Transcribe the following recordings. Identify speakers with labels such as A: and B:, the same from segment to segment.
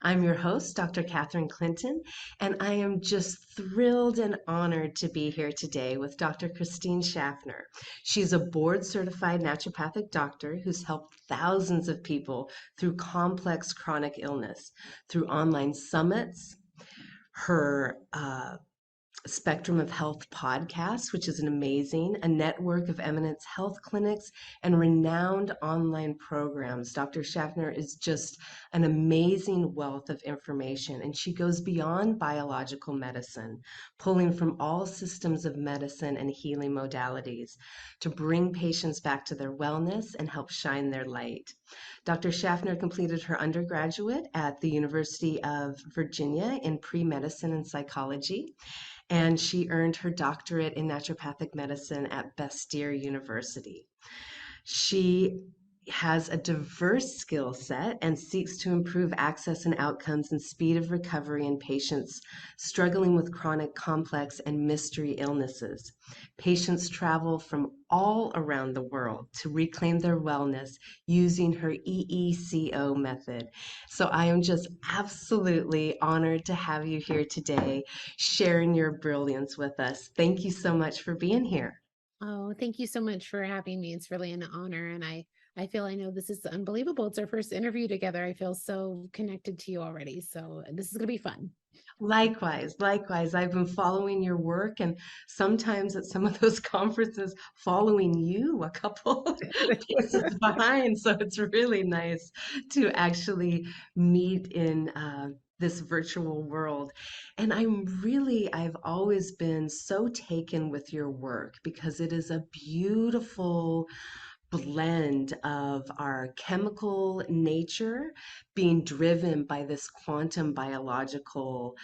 A: I'm your host, Dr. Catherine Clinton, and I am just thrilled and honored to be here today with Dr. Christine Schaffner. She's a board certified naturopathic doctor who's helped thousands of people through complex chronic illness through online summits. Her Spectrum of Health podcast, which is a network of eminence health clinics and renowned online programs. Dr. Schaffner is just an amazing wealth of information, and she goes beyond biological medicine, pulling from all systems of medicine and healing modalities to bring patients back to their wellness and help shine their light. Dr. Schaffner completed her undergraduate at the University of Virginia in pre-medicine and psychology, and she earned her doctorate in naturopathic medicine at Bastyr University. She has a diverse skill set and seeks to improve access and outcomes and speed of recovery in patients struggling with chronic, complex, and mystery illnesses. Patients travel from all around the world to reclaim their wellness using her EECO method. So I am just absolutely honored to have you here today sharing your brilliance with us. Thank you so much for being here.
B: Oh, thank you so much for having me. It's really an honor. And I feel I know this is unbelievable. It's our first interview together. I feel so connected to you already. So this is going to be fun.
A: Likewise, likewise. I've been following your work and sometimes at some of those conferences, following you a couple paces behind. So it's really nice to actually meet in this virtual world. And I've always been so taken with your work because it is a beautiful blend of our chemical nature being driven by this quantum biological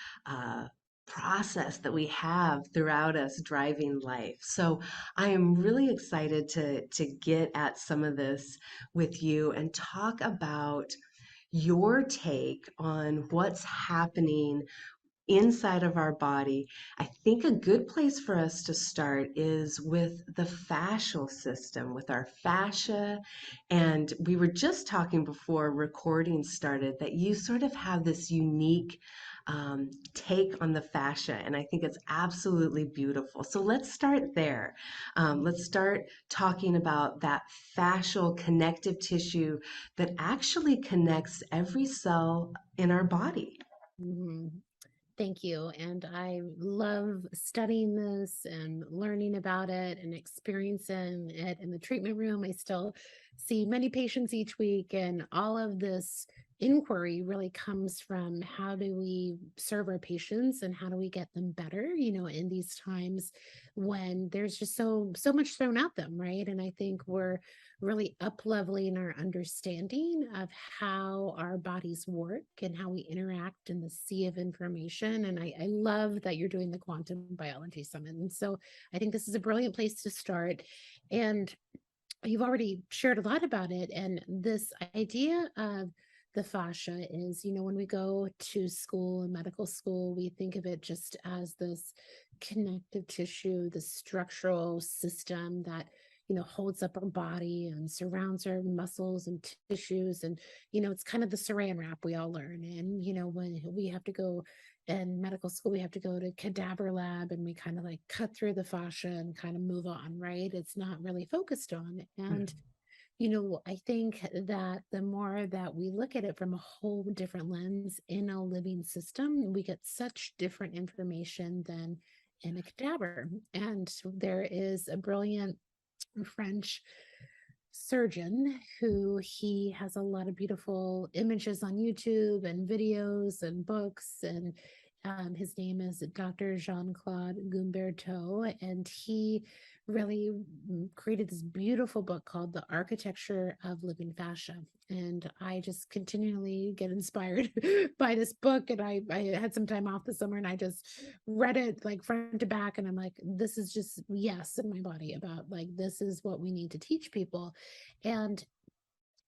A: process that we have throughout us driving life. So I am really excited to get at some of this with you and talk about your take on what's happening inside of our body. I think a good place for us to start is with the fascial system, with our fascia. And we were just talking before recording started that you sort of have this unique take on the fascia, and I think it's absolutely beautiful. So let's start there. Let's start talking about that fascial connective tissue that actually connects every cell in our body.
B: Mhm. Thank you. And I love studying this and learning about it and experiencing it in the treatment room. I still see many patients each week, and all of this inquiry really comes from how do we serve our patients and how do we get them better, in these times when there's just so much thrown at them, right? And I think we're really up leveling our understanding of how our bodies work and how we interact in the sea of information. And I love that you're doing the Quantum Biology Summit. And so I think this is a brilliant place to start. And you've already shared a lot about it. And this idea of the fascia is, when we go to school and medical school, we think of it just as this connective tissue, the structural system that holds up our body and surrounds our muscles and tissues. And, it's kind of the saran wrap we all learn. And, when we have to go in medical school, we have to go to cadaver lab and we kind of like cut through the fascia and kind of move on, right? It's not really focused on. And, I think that the more that we look at it from a whole different lens in a living system, we get such different information than in a cadaver. And there is a brilliant French surgeon who he has a lot of beautiful images on YouTube and videos and books. And his name is Dr. Jean-Claude Gumberto, and he really created this beautiful book called The Architecture of Living Fascia. And I just continually get inspired by this book. And I had some time off this summer and I just read it like front to back. And I'm like, this is just yes in my body about like, this is what we need to teach people. And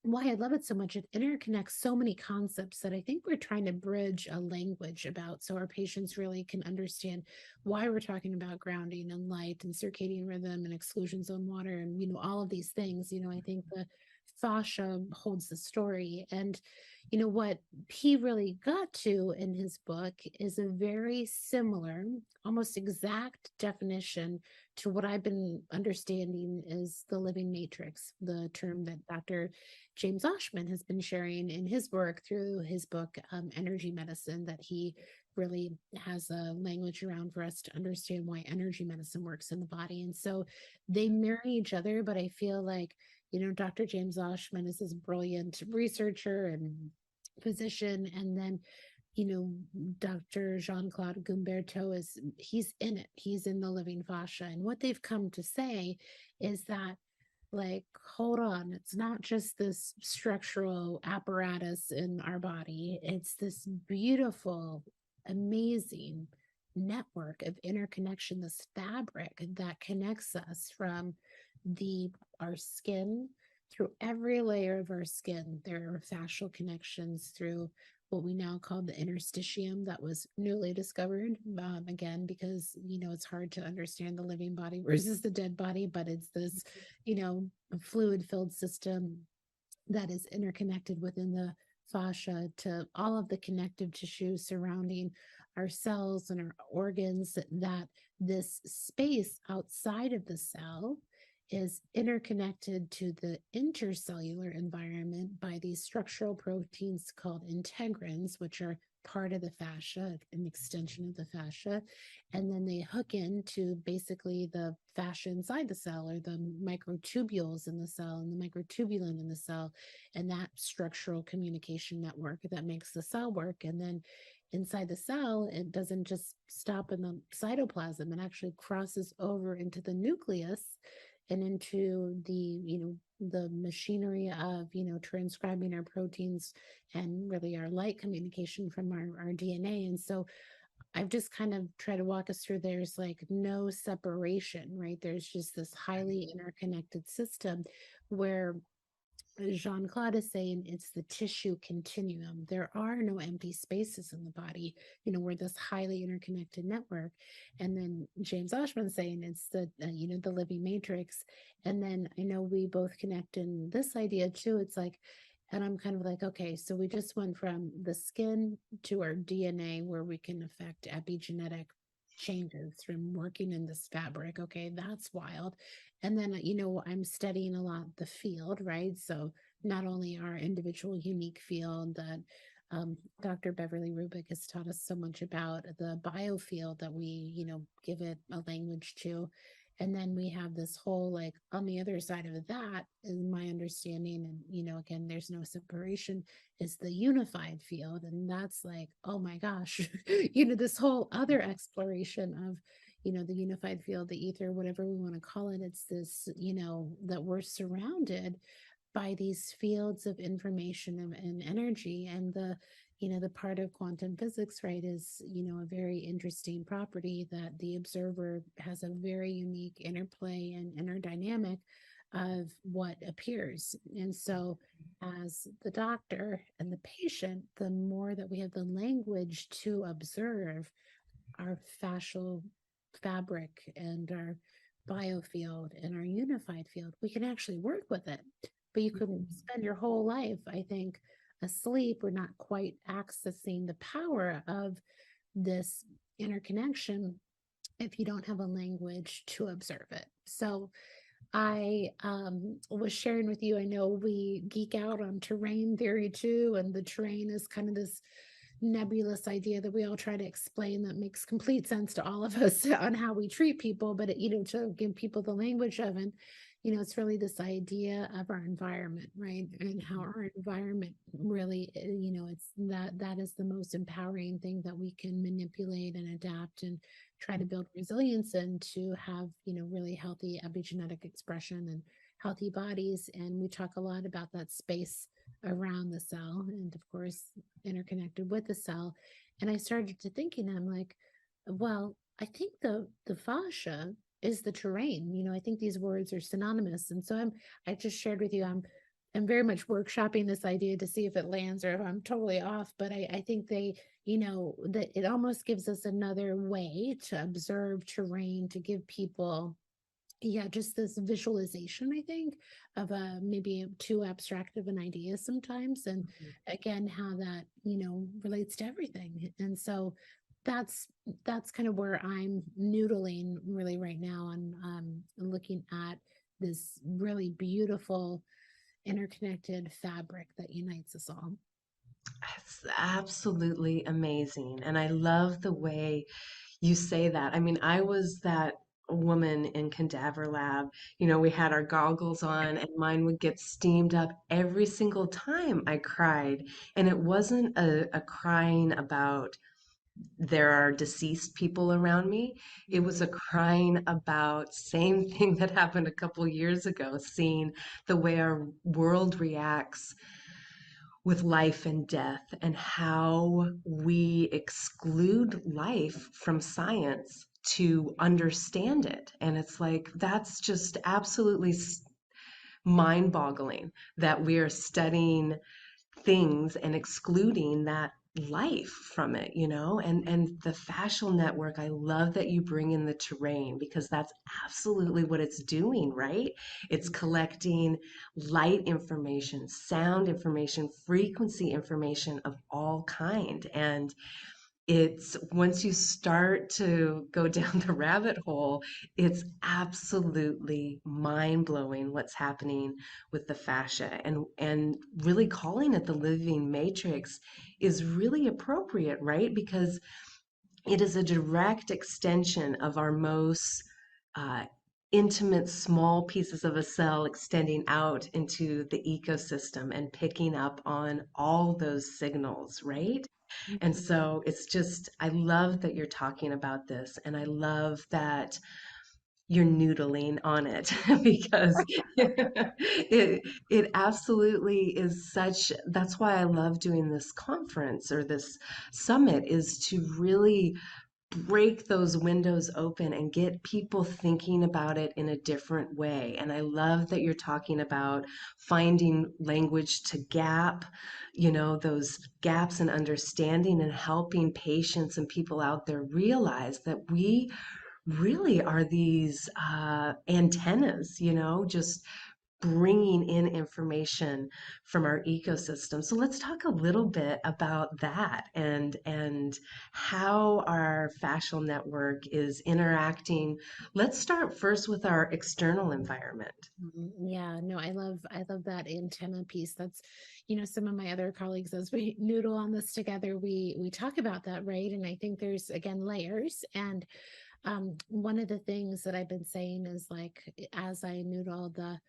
B: why I love it so much, it interconnects so many concepts that I think we're trying to bridge a language about so our patients really can understand why we're talking about grounding and light and circadian rhythm and exclusion zone water and all of these things. I think fascia holds the story. And, what he really got to in his book is a very similar, almost exact definition to what I've been understanding is the living matrix, the term that Dr. James Oshman has been sharing in his work through his book, Energy Medicine, that he really has a language around for us to understand why energy medicine works in the body. And so they marry each other, but I feel like, Dr. James Oshman is this brilliant researcher and physician. And then, Dr. Jean-Claude Gumberto he's in it. He's in the living fascia. And what they've come to say is that, like, hold on, it's not just this structural apparatus in our body, it's this beautiful, amazing network of interconnection, this fabric that connects us from the our skin through every layer of our skin. There are fascial connections through what we now call the interstitium that was newly discovered, again, because it's hard to understand the living body versus the dead body, but it's this fluid filled system that is interconnected within the fascia to all of the connective tissue surrounding our cells and our organs, that this space outside of the cell is interconnected to the intercellular environment by these structural proteins called integrins, which are part of the fascia, an extension of the fascia. And then they hook into basically the fascia inside the cell, or the microtubules in the cell and the microtubulin in the cell, and that structural communication network that makes the cell work. And then inside the cell, it doesn't just stop in the cytoplasm, it actually crosses over into the nucleus and into the machinery of transcribing our proteins and really our light communication from our DNA. And so I've just kind of tried to walk us through, there's like no separation, right? There's just this highly interconnected system where Jean-Claude is saying it's the tissue continuum. There are no empty spaces in the body. We're this highly interconnected network. And then James Oshman saying it's the living matrix. And then I know we both connect in this idea too. It's like, and I'm kind of like, okay, so we just went from the skin to our DNA, where we can affect epigenetic changes from working in this fabric. Okay, that's wild. And then, I'm studying a lot the field, right? So not only our individual unique field that Dr. Beverly Rubik has taught us so much about, the biofield that we, give it a language to. And then we have this whole, like, on the other side of that, is my understanding, and, again, there's no separation, is the unified field. And that's like, oh my gosh, this whole other exploration of, the unified field, the ether, whatever we want to call it. It's this, that we're surrounded by these fields of information and energy. And the part of quantum physics, right, is, a very interesting property that the observer has a very unique interplay and inner dynamic of what appears. And so as the doctor and the patient, the more that we have the language to observe our fascial fabric and our biofield and our unified field, we can actually work with it. But you can spend your whole life, I think, asleep or not quite accessing the power of this interconnection if you don't have a language to observe it. So I was sharing with you, I know we geek out on terrain theory too, and the terrain is kind of this nebulous idea that we all try to explain that makes complete sense to all of us on how we treat people, but to give people the language of it, it's really this idea of our environment, right? And how our environment really, it's that is the most empowering thing that we can manipulate and adapt and try to build resilience and to have, really healthy epigenetic expression and healthy bodies. And we talk a lot about that space around the cell and, of course, interconnected with the cell. And I started to thinking, I'm like, well, I think the fascia is the terrain. I think these words are synonymous. And so I just shared with you, I'm very much workshopping this idea to see if it lands or if I'm totally off. But I think that it almost gives us another way to observe terrain, to give people Yeah, just this visualization, I think, of a maybe too abstract of an idea sometimes. And again, how that, relates to everything. And so that's that's kind of where I'm noodling really right now and looking at this really beautiful interconnected fabric that unites us all.
A: It's absolutely amazing. And I love the way you say that. I mean, I was that woman in cadaver lab. We had our goggles on, and mine would get steamed up every single time I cried. And it wasn't a crying about there are deceased people around me. It was a
B: Mhm.
A: crying about same thing that happened a couple years ago, seeing the way our world reacts with life and death and how we exclude life from science to understand it. And it's like, that's just absolutely mind boggling that we are studying things and excluding that life from it, and the fascial network. I love that you bring in the terrain because that's absolutely what it's doing, right? It's collecting light information, sound information, frequency information of all kind. And it's once you start to go down the rabbit hole, it's absolutely mind-blowing what's happening with the fascia. And really calling it the living matrix is really appropriate, right? Because it is a direct extension of our most uh, intimate small pieces of a cell extending out into the ecosystem and picking up on all those signals, right? And
B: Mhm.
A: so it's just, I love that you're talking about this, and I love that you're noodling on it because it absolutely is such. That's why I love doing this conference or this summit, is to really break those windows open and get people thinking about it in a different way. And I love that you're talking about finding language to gap, those gaps in understanding, and helping patients and people out there realize that we really are these antennas, just bringing in information from our ecosystem. So let's talk a little bit about that and how our fascial network is interacting. Let's start first with our external environment.
B: Yeah, no, I love that antenna piece. That's, some of my other colleagues as we noodle on this together, we talk about that, right? And I think there's again layers. And one of the things that I've been saying is like as I noodle the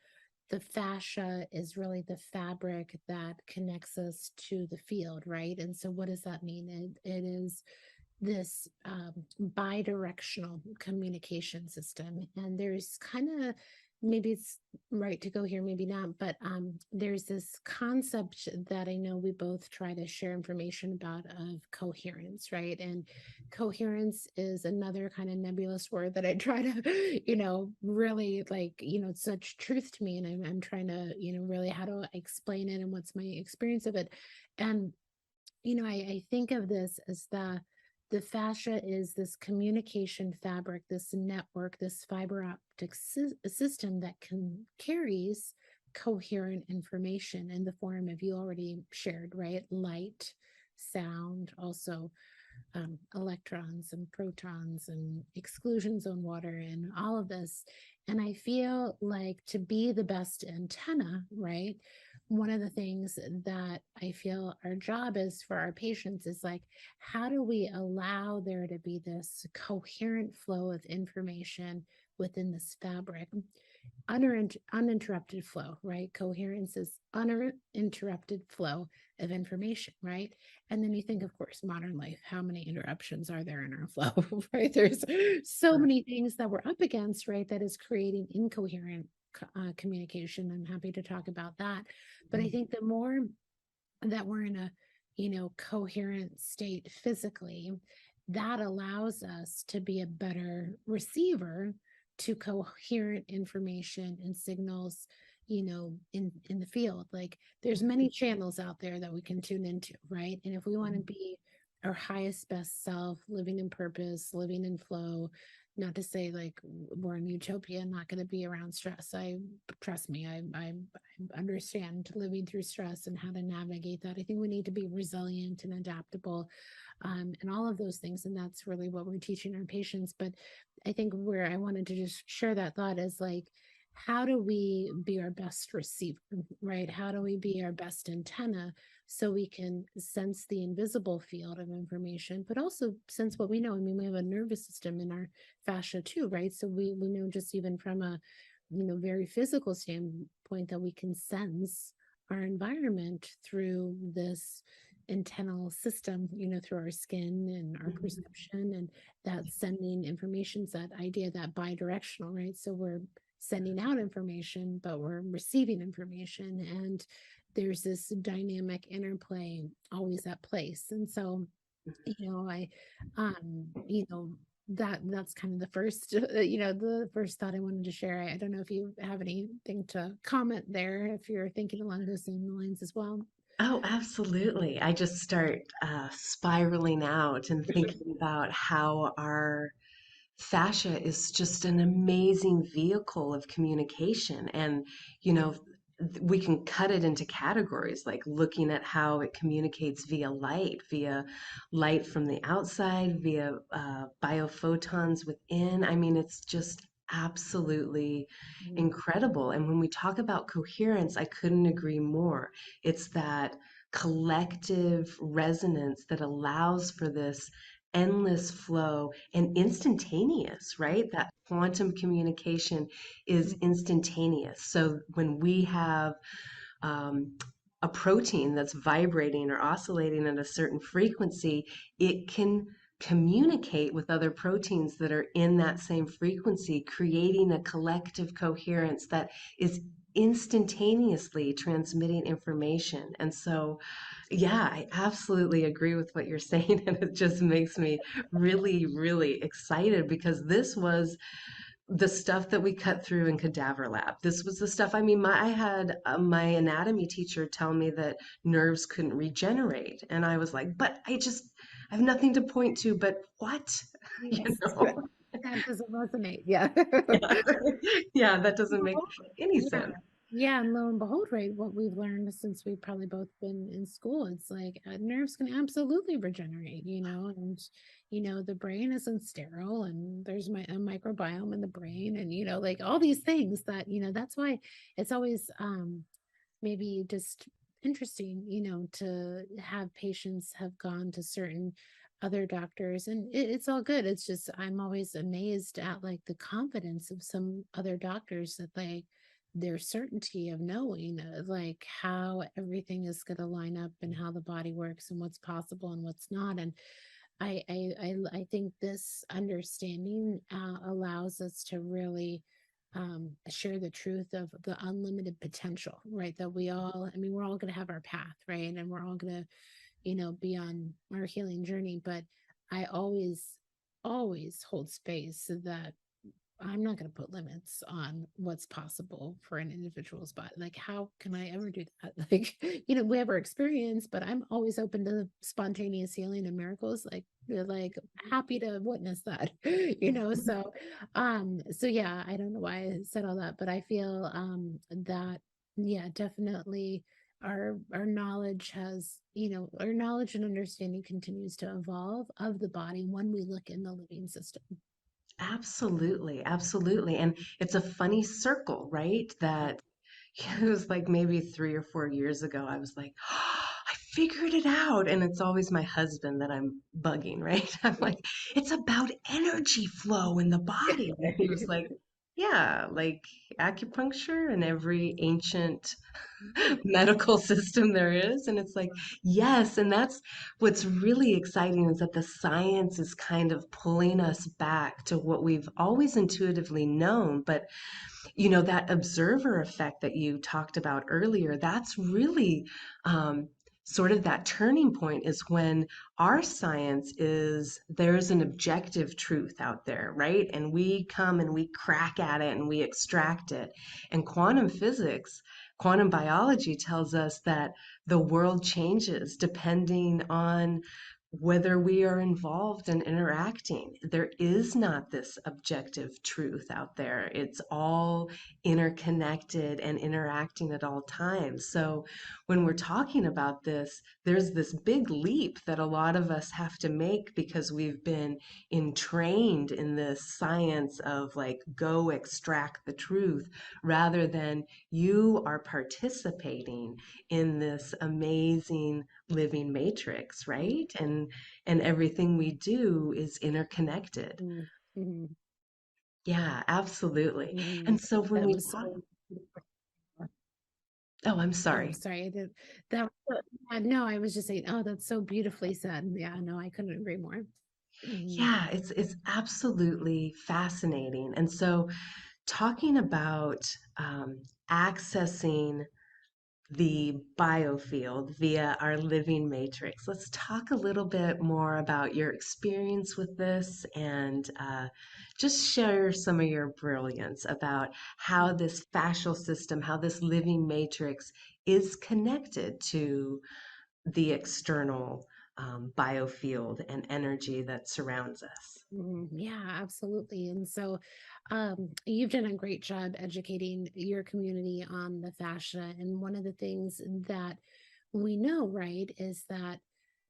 B: fascia is really the fabric that connects us to the field, right? And so what does that mean? It is this bi-directional communication system, and there's kind of, maybe it's right to go here, maybe not, but there's this concept that I know we both try to share information about of coherence, right? And coherence is another kind of nebulous word that I try to really, like, it's such truth to me, and I'm trying to really how to explain it and what's my experience of it. And I think of this as the fascia is this communication fabric, this network, this fiber optic system that carries coherent information in the form of, you already shared, right? Light, sound, also electrons and protons and exclusion zone water and all of this. And I feel like to be the best antenna, right? One of the things that I feel our job is for our patients is like, how do we allow there to be this coherent flow of information within this fabric? Uninterrupted flow, right? Coherence is uninterrupted flow of information, right? And then you think, of course, modern life, how many interruptions are there in our flow, right? There's so many things that we're up against, right? That is creating incoherent communication. I'm happy to talk about that. But I think the more that we're in a, coherent state physically, that allows us to be a better receiver to coherent information and signals, in the field. Like there's many channels out there that we can tune into, right? And if we want to be our highest best self, living in purpose, living in flow, Not to say like we're in utopia, not going to be around stress. I trust me, I understand living through stress and how to navigate that. I think we need to be resilient and adaptable, and all of those things. And that's really what we're teaching our patients. But I think where I wanted to just share that thought is like, how do we be our best receiver, right? How do we be our best antenna so we can sense the invisible field of information, but also sense what we know? I mean, we have a nervous system in our fascia too, right? So we know just even from a very physical standpoint that we can sense our environment through this antennal system, through our skin and our
A: Mhm.
B: perception, and that sending information, that idea, that bidirectional, right? So we're sending out information, but we're receiving information, and there's this dynamic interplay always at place. And so I, that's kind of the first, the first thought I wanted to share. I don't know if you have anything to comment there, if you're thinking along those same lines as well.
A: Oh, absolutely. I just start spiraling out and thinking about how our fascia is just an amazing vehicle of communication. And, you know, we can cut it into categories, like looking at how it communicates via light from the outside, via biophotons within. I mean, it's just absolutely
B: Mm.
A: incredible. And when we talk about coherence, I couldn't agree more. It's that collective resonance that allows for this endless flow and instantaneous, right? That quantum communication is instantaneous. So when we have um, a protein that's vibrating or oscillating at a certain frequency, it can communicate with other proteins that are in that same frequency, creating a collective coherence that is instantaneously transmitting information. And so, yeah, I absolutely agree with what you're saying. And it just makes me really, really excited because this was the stuff that we cut through in cadaver lab. This was the stuff, I mean, I had my anatomy teacher tell me that nerves couldn't regenerate. And I was like, but I have nothing to point to, but what? You
B: Yes.
A: know?
B: That doesn't resonate. Yeah.
A: Yeah. Yeah, that doesn't make
B: Well,
A: any
B: yeah.
A: sense.
B: Yeah, and lo and behold, right, what we've learned since we've probably both been in school, it's like nerves can absolutely regenerate, and the brain isn't sterile, and there's a microbiome in the brain, and like all these things that that's why it's always maybe just interesting, to have patients have gone to certain other doctors, and it's all good. It's just I'm always amazed at like the confidence of some other doctors, that like their certainty of knowing like how everything is going to line up and how the body works and what's possible and what's not. And I think this understanding allows us to really share the truth of the unlimited potential, right? That we all, I mean, we're all going to have our path, right? And we're all going to, be on our healing journey. But I always hold space so that I'm not going to put limits on what's possible for an individual's body. Like, how can I ever do that? Like, we have our experience, but I'm always open to spontaneous healing and miracles. Like, they're like happy to witness that, so yeah, I don't know why I said all that, but I feel that, yeah, definitely our knowledge has, our knowledge and understanding continues to evolve of the body when we look in the living system.
A: Absolutely, absolutely. And it's a funny circle, right? That it was like maybe 3 or 4 years ago, I was like, oh, I figured it out. And it's always my husband that I'm bugging, right? I'm like, it's about energy flow in the body. And he was like, yeah, like acupuncture and every ancient medical system there is. And it's like, yes. And that's what's really exciting is that the science is kind of pulling us back to what we've always intuitively known. But, that observer effect that you talked about earlier, that's really sort of that turning point is when our science is there's an objective truth out there, right? And we come and we crack at it and we extract it. And quantum physics, quantum biology tells us that the world changes depending on whether we are involved and interacting. There is not this objective truth out there. It's all interconnected and interacting at all times. So when we're talking about this, there's this big leap that a lot of us have to make because we've been entrained in this science of like, go extract the truth, rather than you are participating in this amazing living matrix, right? And everything we do is interconnected.
B: Mm, mhm,
A: Yeah, absolutely.
B: mhm.
A: And so when
B: That
A: we
B: was
A: talk,
B: so
A: oh, I'm
B: oh,
A: sorry.
B: sorry, I did that no, I was just saying, oh, that's so beautifully said. Yeah, no, I couldn't agree more. Mhm,
A: Yeah, it's absolutely fascinating. And so talking about accessing the biofield via our living matrix. Let's talk a little bit more about your experience with this and just share some of your brilliance about how this fascial system, how this living matrix is connected to the external biofield and energy that surrounds us.
B: mhm. Yeah, absolutely. And so, you've done a great job educating your community on the fascia. And one of the things that we know, right, is that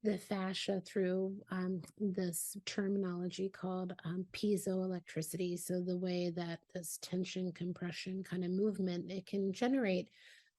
B: the fascia through this terminology called piezoelectricity. So the way that this tension, compression kind of movement, it can generate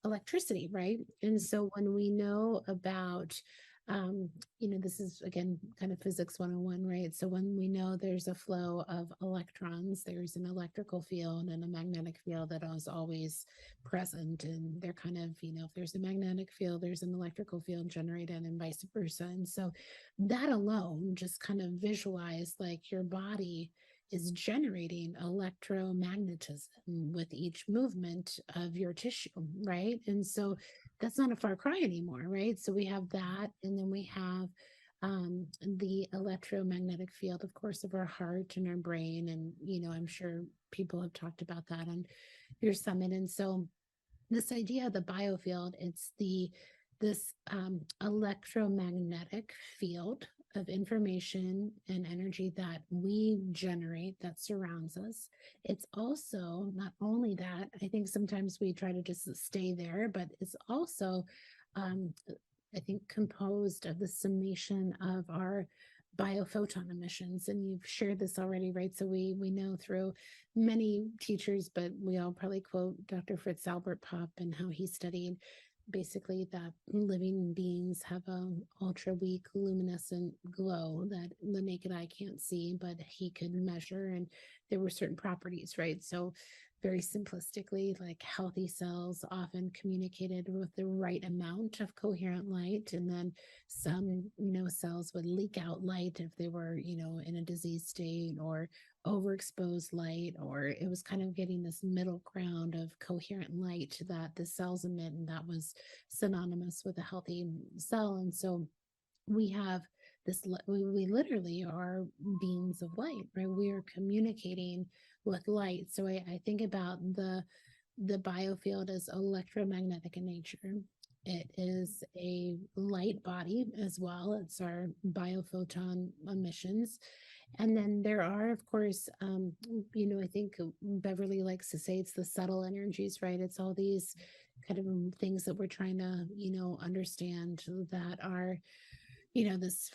B: electricity, right? And so when we know about um, this is again kind of physics 101, right? So when we know there's a flow of electrons, there's an electrical field and a magnetic field that is always present. And they're kind of, if there's a magnetic field, there's an electrical field generated and vice versa. And so that alone, just kind of visualize like your body is generating electromagnetism with each movement of your tissue, right? And so that's not a far cry anymore, right? So we have that, and then we have the electromagnetic field, of course, of our heart and our brain. And, I'm sure people have talked about that on your summit. And so this idea of the biofield, it's this electromagnetic field of information and energy that we generate that surrounds us. It's also not only that, I think sometimes we try to just stay there, but it's also um, I think composed of the summation of our biophoton emissions. And you've shared this already, right? So we know through many teachers, but we all probably quote Dr. Fritz Albert Popp and how he studied basically that living beings have a ultra weak luminescent glow that the naked eye can't see, but he could measure, and there were certain properties, right? So very simplistically, like healthy cells often communicated with the right amount of coherent light, and then some cells would leak out light if they were in a disease state, or overexposed light, or it was kind of getting this middle ground of coherent light that the cells emit, and that was synonymous with a healthy cell. And so we have this we literally are beams of light, right? We are communicating with light. So I think about the biofield as electromagnetic in nature. It is a light body as well. It's our biophoton emissions. And then there are, of course, I think Beverly likes to say it's the subtle energies, right? It's all these kind of things that we're trying to, understand that are this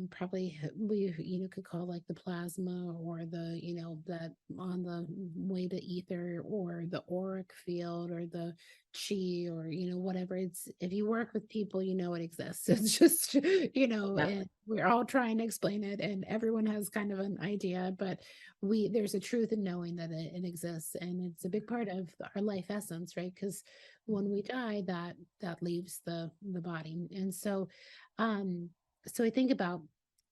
B: probably we could call like the plasma, or the that on the way to ether, or the auric field, or the chi, or whatever. It's, if you work with people, it exists. It's just
A: Yeah.
B: and we're all trying to explain it, and everyone has kind of an idea, but there's a truth in knowing that it exists, and it's a big part of our life essence, right? Because when we die, that leaves the body. And so I think about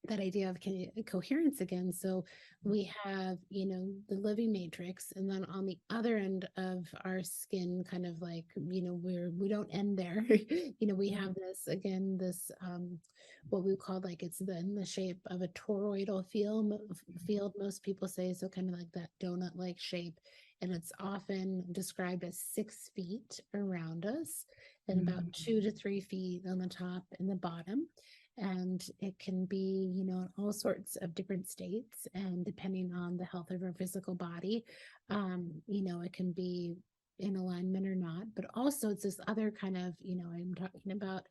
B: that idea of coherence again. So we have, the living matrix, and then on the other end of our skin, kind of like, we don't end there. We have this again, this what we call, like, it's in the shape of a toroidal field, most people say, so kind of like that donut like shape. And it's often described as 6 feet around us, and about
A: Mhm.
B: 2 to 3 feet on the top and the bottom. And it can be, in all sorts of different states. And depending on the health of our physical body, it can be in alignment or not. But also, it's this other kind of, I'm talking about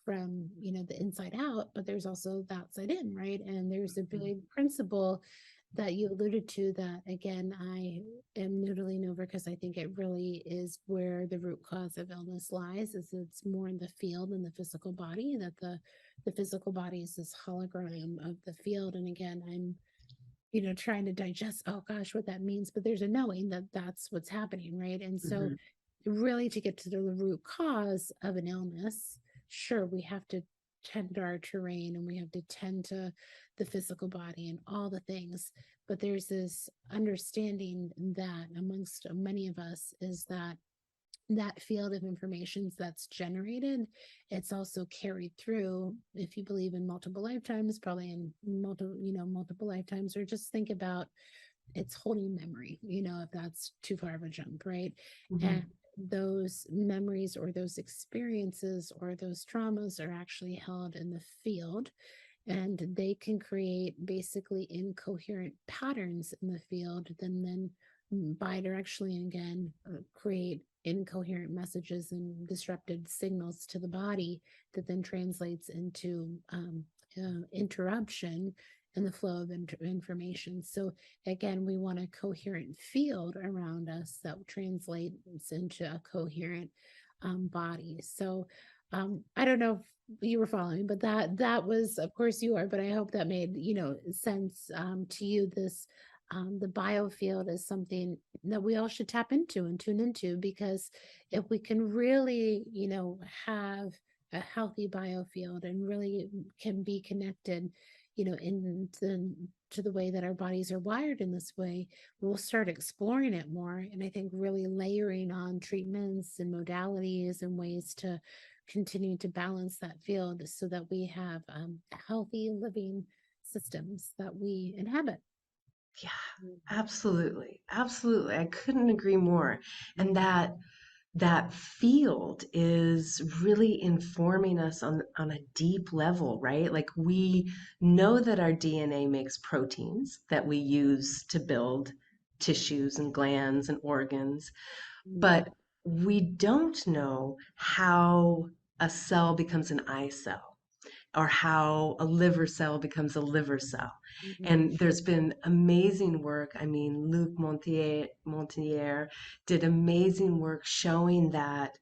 B: from, the inside out, but there's also the outside in, right? And there's a big principle that you alluded to that, again, I am noodling over because I think it really is where the root cause of illness lies, is it's more in the field than the physical body, that the physical body is this hologram of the field. And again, I'm, trying to digest, oh gosh, what that means, but there's a knowing that that's what's happening, right? And so
A: Mhm.
B: really, to get to the root cause of an illness, sure, we have to tend to our terrain and we have to tend to the physical body and all the things. But there's this understanding that amongst many of us is that that field of information that's generated, it's also carried through, if you believe in multiple lifetimes, probably in multiple lifetimes, or just think about it's holding memory, if that's too far of a jump, right? And
A: Mhm.
B: those memories or those experiences or those traumas are actually held in the field, and they can create basically incoherent patterns in the field, then bidirectionally again create incoherent messages and disrupted signals to the body that then translates into interruption in the flow of information. So again, we want a coherent field around us that translates into a coherent body. So I don't know if you were following, but that was, of course you are, but I hope that made, sense to you. This the biofield is something that we all should tap into and tune into, because if we can really, have a healthy biofield and really can be connected, to the way that our bodies are wired in this way, we'll start exploring it more. And I think really layering on treatments and modalities and ways to continue to balance that field so that we have healthy living systems that we inhabit.
A: Yeah, absolutely. Absolutely. I couldn't agree more. And that field is really informing us on a deep level, right? Like we know that our DNA makes proteins that we use to build tissues and glands and organs,
B: Mhm,
A: but we don't know how a cell becomes an eye cell or how a liver cell becomes a liver cell.
B: mhm,
A: And there's been amazing work. I mean, Luc Montagnier did amazing work showing that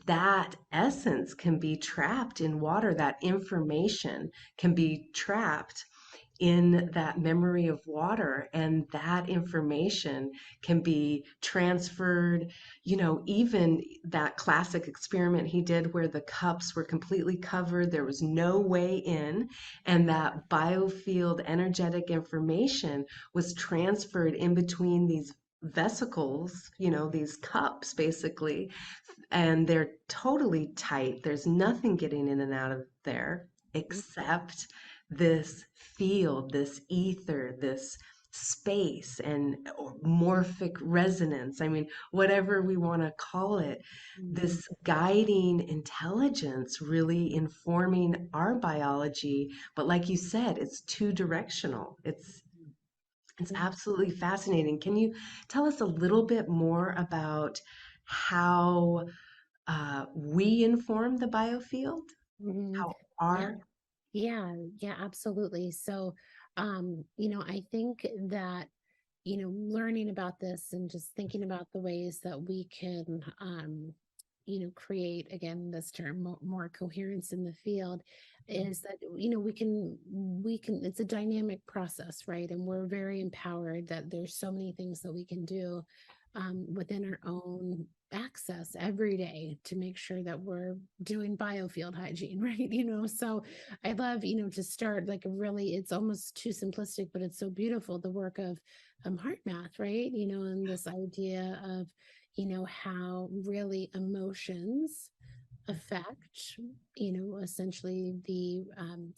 A: that essence can be trapped in water, that information can be trapped in that memory of water, and that information can be transferred. Even that classic experiment he did where the cups were completely covered, there was no way in, and that biofield energetic information was transferred in between these vesicles, these cups basically, and they're totally tight. There's nothing getting in and out of there except this field, this ether, this space, and or morphic resonance. I mean, whatever we want to call it,
B: mhm,
A: this guiding intelligence really informing our biology. But like you said, it's two directional. It's
B: mhm,
A: absolutely fascinating. Can you tell us a little bit more about how we inform the biofield?
B: mhm.
A: How
B: Yeah,
A: our
B: yeah, absolutely. So, I think that, learning about this and just thinking about the ways that we can, create, again, this term, more coherence in the field, is that, we can, it's a dynamic process, right? And we're very empowered that there's so many things that we can do within our own access every day to make sure that we're doing biofield hygiene, right? So I love, to start like really, it's almost too simplistic, but it's so beautiful, the work of heart math, right? And this idea of, how really emotions affect, essentially the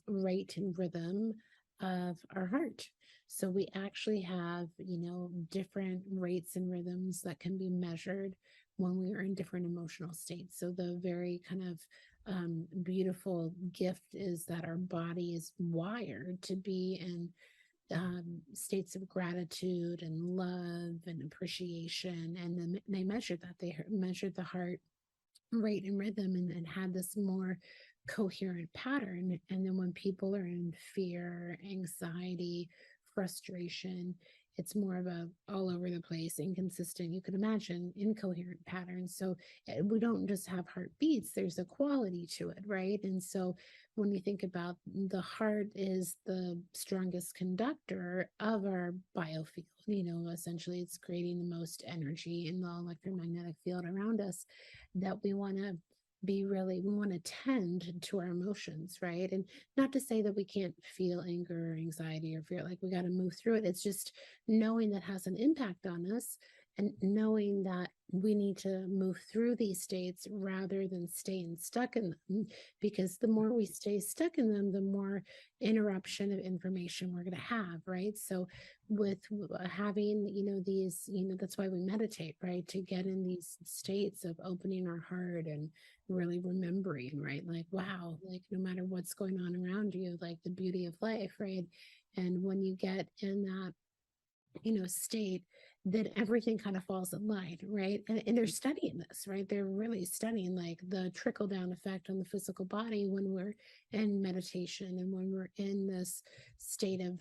B: rate and rhythm of our heart. So we actually have, different rates and rhythms that can be measured when we are in different emotional states. So the very kind of beautiful gift is that our body is wired to be in states of gratitude and love and appreciation. And then they measured that. They measured the heart rate and rhythm, and had this more coherent pattern. And then when people are in fear, anxiety, frustration, it's more of a all over the place, inconsistent, you could imagine, incoherent patterns. So we don't just have heartbeats, there's a quality to it, right? And so when you think about, the heart is the strongest conductor of our biofield, essentially it's creating the most energy in the electromagnetic field around us, that we want to we want to tend to our emotions, right? And not to say that we can't feel anger or anxiety or fear, like we got to move through it. It's just knowing that has an impact on us, and knowing that we need to move through these states rather than staying stuck in them, because the more we stay stuck in them, the more interruption of information we're going to have, right? So with having, these, that's why we meditate, right? To get in these states of opening our heart and really remembering, right? Like, wow, like no matter what's going on around you, like the beauty of life, right? And when you get in that, state, then everything kind of falls in line, right? And they're studying this, right? They're really studying like the trickle down effect on the physical body when we're in meditation, and when we're in this state of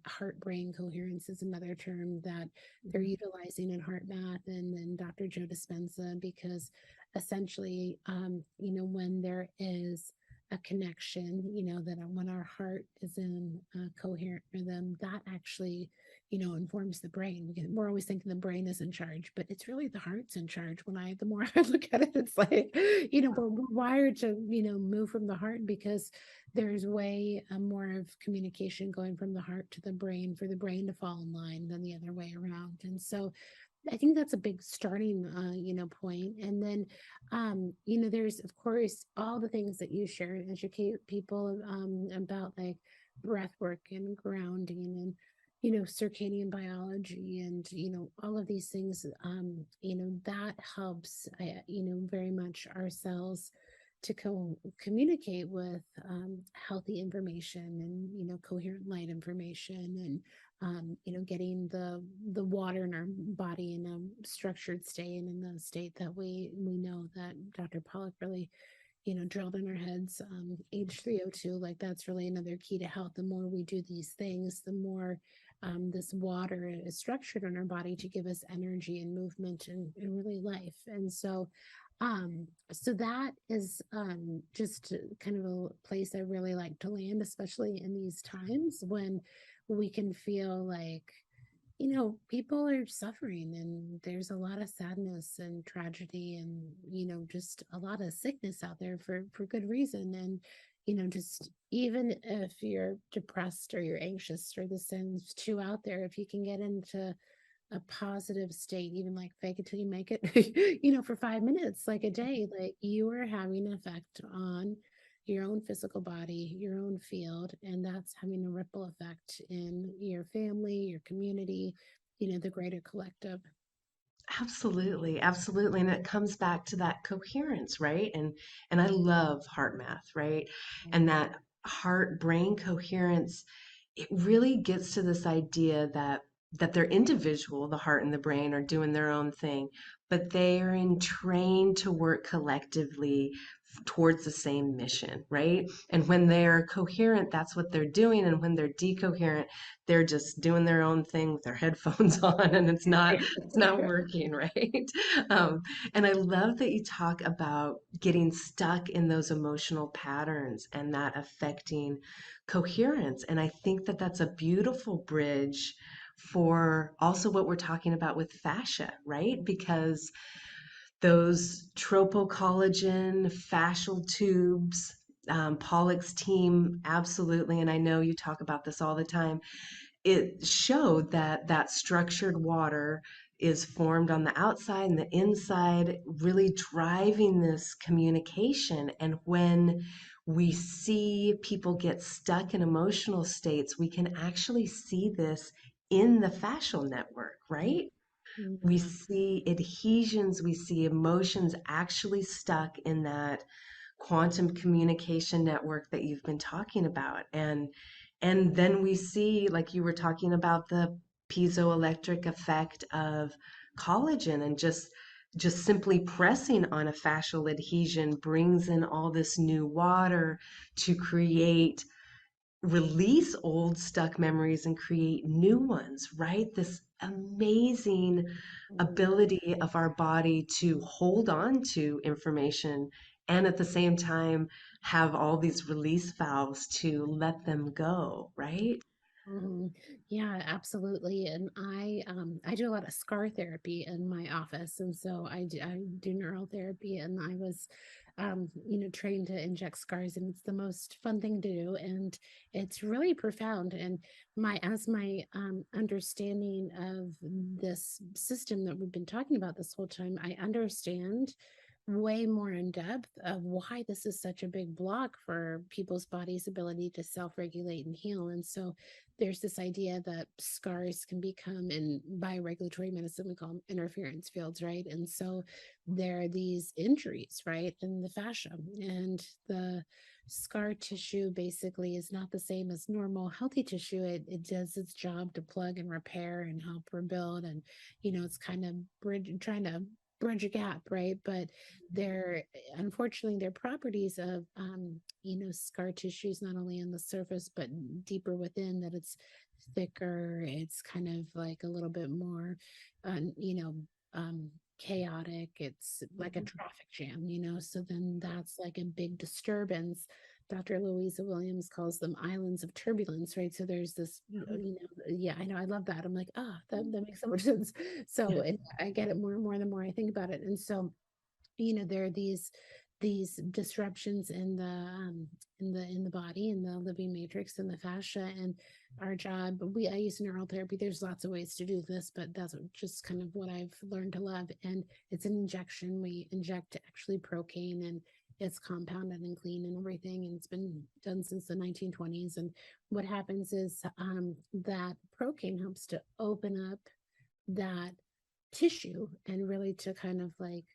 B: heart brain coherence is another term that they're utilizing in heart math and then Dr. Joe Dispenza, because essentially, when there is a connection, that when our heart is in a coherent rhythm, that actually, informs the brain. We're always thinking the brain is in charge, but it's really the heart's in charge. The more I look at it, it's like, we're wired to, move from the heart, because there's way more of communication going from the heart to the brain for the brain to fall in line than the other way around. And so I think that's a big starting, point. And then, there's of course all the things that you share and educate people about, like breath work and grounding and, circadian biology and, all of these things, that helps, very much our cells to communicate with healthy information and, coherent light information, and getting the water in our body in a structured state and in the state that we know that Dr. Pollock really, drilled in our heads. H3O2, like that's really another key to health. The more we do these things, the more this water is structured in our body to give us energy and movement and really life. And so that is just kind of a place I really like to land, especially in these times when we can feel like, people are suffering and there's a lot of sadness and tragedy and, just a lot of sickness out there for good reason. And, just even if you're depressed or you're anxious or the sense too out there, if you can get into a positive state, even like fake it till you make it, for 5 minutes, like a day, like you are having an effect on your own physical body, your own field, and that's having a ripple effect in your family, your community, the greater collective.
A: Absolutely, absolutely. And it comes back to that coherence, right? And I love heart math, right? And that heart brain coherence, it really gets to this idea that they're individual, the heart and the brain are doing their own thing, but they are entrained to work collectively towards the same mission, right? And when they're coherent, that's what they're doing. And when they're decoherent, they're just doing their own thing with their headphones on, and it's not working, right? And I love that you talk about getting stuck in those emotional patterns and that affecting coherence. And I think that that's a beautiful bridge for also what we're talking about with fascia, right? Because those tropocollagen fascial tubes, Pollock's team, absolutely, and I know you talk about this all the time, it showed that that structured water is formed on the outside and the inside, really driving this communication. And when we see people get stuck in emotional states, we can actually see this in the fascial network, right? We
B: Yeah.
A: see adhesions, we see emotions actually stuck in that quantum communication network that you've been talking about. And then we see, like you were talking about, the piezoelectric effect of collagen, and just simply pressing on a fascial adhesion brings in all this new water to create release old stuck memories and create new ones, right? This amazing
B: Mhm.
A: ability of our body to hold on to information and at the same time have all these release valves to let them go, right?
B: Mhm. Yeah, absolutely. And I do a lot of scar therapy in my office, and so I do neural therapy, and I was trained to inject scars, and it's the most fun thing to do, and it's really profound. And my understanding of this system that we've been talking about this whole time, I understand way more in depth of why this is such a big block for people's body's ability to self-regulate and heal. And so there's this idea that scars can become, in bioregulatory medicine, we call them interference fields, right? And so there are these injuries, right, in the fascia, and the scar tissue basically is not the same as normal healthy tissue. It does its job to plug and repair and help rebuild, and it's kind of trying to bridge a gap, right? But their unfortunately their properties of scar tissues, not only on the surface but deeper within, that it's thicker, it's kind of like a little bit more uh, you know um chaotic, it's like a
A: Mhm.
B: traffic jam, so then that's like a big disturbance. Dr. Louisa Williams calls them islands of turbulence, right? So there's this, yeah, I know, I love that. I'm like, that makes so much sense. So I get it more and more the more I think about it. And so there are these disruptions in the body, in the living matrix, in the fascia, and our job, I use neural therapy. There's lots of ways to do this, but that's just kind of what I've learned to love. And it's an injection. We inject actually procaine, and it's compounded and clean and everything, and it's been done since the 1920s. And what happens is that procaine helps to open up that tissue, and really to kind of like,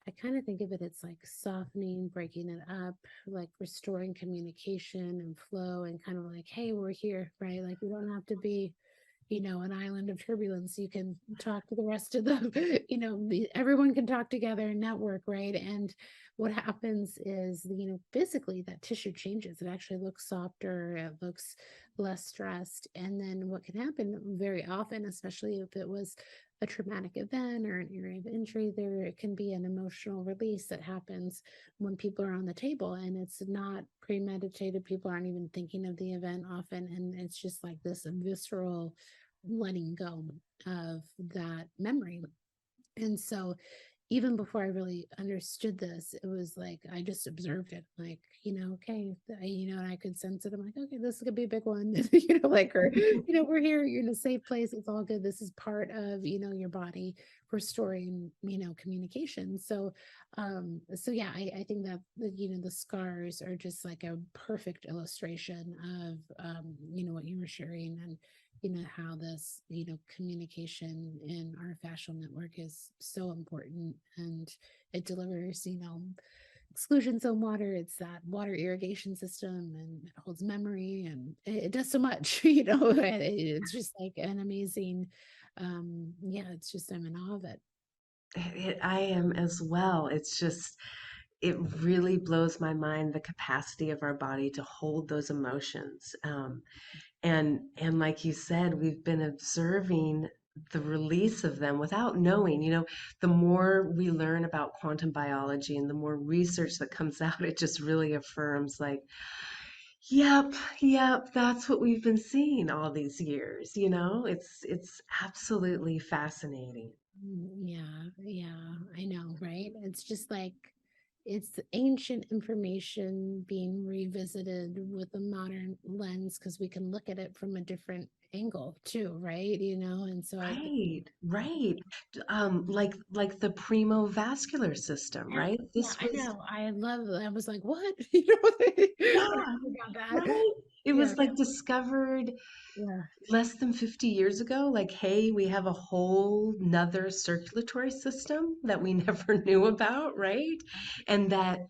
B: I kind of think of it, it's like softening, breaking it up, like restoring communication and flow, and kind of like, hey, we're here, right? Like, we don't have to be, an island of turbulence. You can talk to the rest of the, everyone can talk together and network, right? And what happens is, physically that tissue changes. It actually looks softer, it looks less stressed. And then what can happen very often, especially if it was a traumatic event or an area of injury, there can be an emotional release that happens when people are on the table, and it's not premeditated. People aren't even thinking of the event often, and it's just like this visceral letting go of that memory. And so even before I really understood this, it was like I just observed it, like, okay, and I could sense it. I'm like, okay, this could be a big one, like, or, we're here, you're in a safe place, it's all good. This is part of, your body restoring, communication. So yeah, I think that the scars are just like a perfect illustration of what you were sharing, and how this communication in our fascial network is so important, and it delivers exclusion zone water. It's that water irrigation system, and it holds memory, and it does so much. It's just like an amazing, yeah, it's just, I'm in awe of it.
A: I am as well. It's just, it really blows my mind the capacity of our body to hold those emotions. And like you said, we've been observing the release of them without knowing. The more we learn about quantum biology and the more research that comes out, it just really affirms, like, yep, yep, that's what we've been seeing all these years. It's absolutely fascinating.
B: Yeah, yeah, I know, right? It's just like it's ancient information being revisited with a modern lens, because we can look at it from a different angle too, right? And so I think,
A: Right, right. Like the primo vascular system,
B: yeah,
A: right?
B: yeah,
A: This
B: I
A: was,
B: know. I love, I was like, what? When I
A: yeah,
B: heard about that.
A: right. It
B: Yeah,
A: was like discovered
B: yeah.
A: less than 50 years ago. Like, hey, we have a whole nother circulatory system that we never knew about, right? And that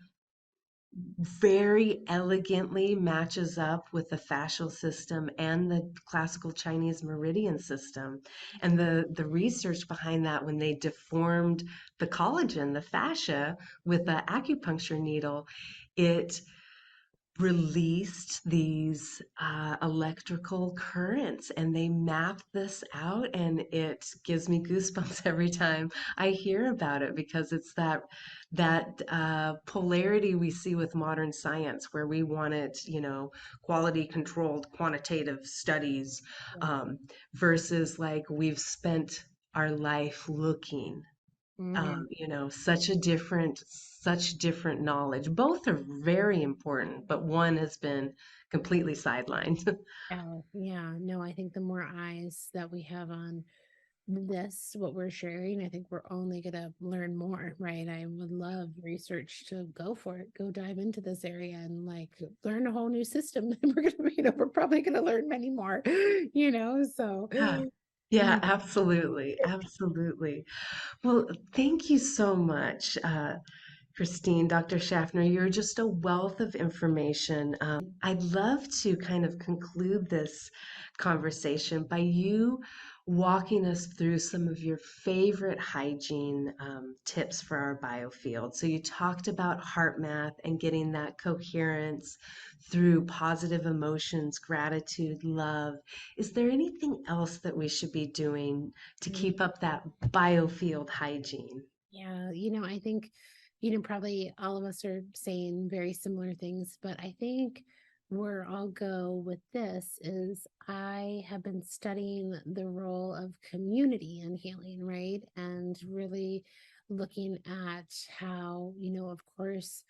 A: very elegantly matches up with the fascial system and the classical Chinese meridian system. And the research behind that, when they deformed the collagen, the fascia, with the acupuncture needle, it released these electrical currents, and they mapped this out, and it gives me goosebumps every time I hear about it, because it's that polarity we see with modern science, where we want it, quality controlled quantitative studies,
B: Yeah.
A: um, versus like we've spent our life looking,
B: Mhm.
A: such different knowledge. Both are very important, but one has been completely sidelined.
B: Yeah, yeah. No, I think the more eyes that we have on this, what we're sharing, I think we're only going to learn more, right? I would love research to go for it, go dive into this area and like learn a whole new system. And we're going to, we're probably going to learn many more, so.
A: Yeah. Yeah,
B: Mm.
A: absolutely. Absolutely. Well, thank you so much, Christine, Dr. Schaffner. You're just a wealth of information. I'd love to kind of conclude this conversation by you walking us through some of your favorite hygiene tips for our biofield. So, you talked about heart math and getting that coherence through positive emotions, gratitude, love. Is there anything else that we should be doing to keep up that biofield hygiene?
B: Yeah, I think, probably all of us are saying very similar things, but I think where I'll go with this is I have been studying the role of community in healing, right? And really looking at how, of course,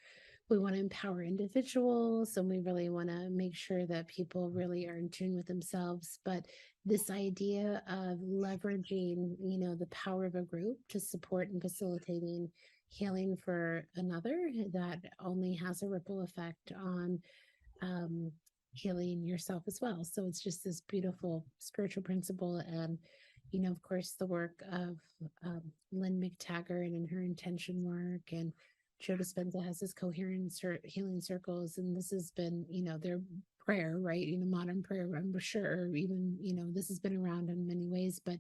B: we want to empower individuals and we really want to make sure that people really are in tune with themselves. But this idea of leveraging, the power of a group to support and facilitating healing for another, that only has a ripple effect on um, healing yourself as well. So it's just this beautiful spiritual principle. And, of course, the work of um, Lynn McTaggart and her intention work, and Joe Dispenza has his coherent healing circles. And this has been, their prayer, right? Modern prayer, I'm sure, even, this has been around in many ways. But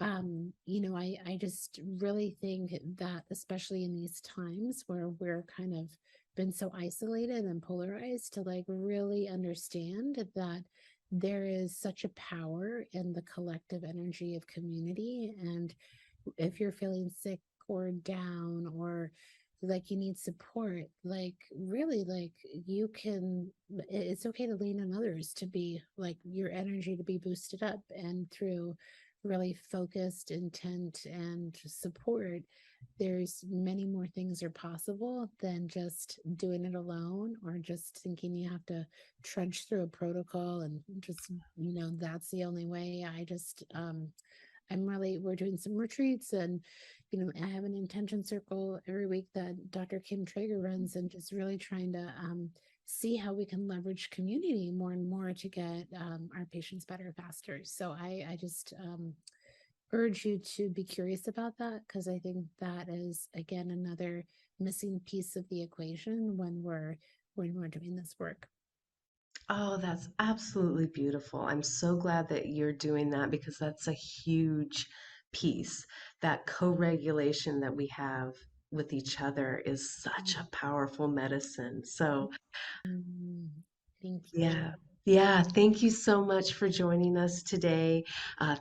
B: I just really think that, especially in these times where we're kind of been so isolated and polarized, to like really understand that there is such a power in the collective energy of community. And if you're feeling sick or down, or like you need support, like really, like you can, it's okay to lean on others to be like your energy to be boosted up. And through really focused intent and support, there's many more things are possible than just doing it alone, or just thinking you have to trudge through a protocol and just, that's the only way. We're doing some retreats, and, I have an intention circle every week that Dr. Kim Traeger runs, and just really trying to see how we can leverage community more and more to get our patients better faster. So I just urge you to be curious about that, because I think that is, again, another missing piece of the equation when we're doing this work.
A: Oh, that's absolutely beautiful. I'm so glad that you're doing that, because that's a huge piece. That co-regulation that we have with each other is such a powerful medicine. So,
B: Mm, thank
A: yeah.
B: you.
A: Yeah. Thank you so much for joining us today.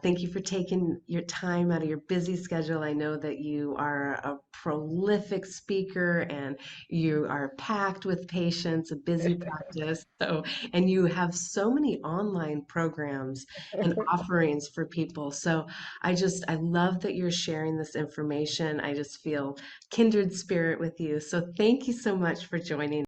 A: Thank you for taking your time out of your busy schedule. I know that you are a prolific speaker, and you are packed with patients, a busy practice. So, and you have so many online programs and offerings for people. So I love that you're sharing this information. I just feel kindred spirit with you. So thank you so much for joining.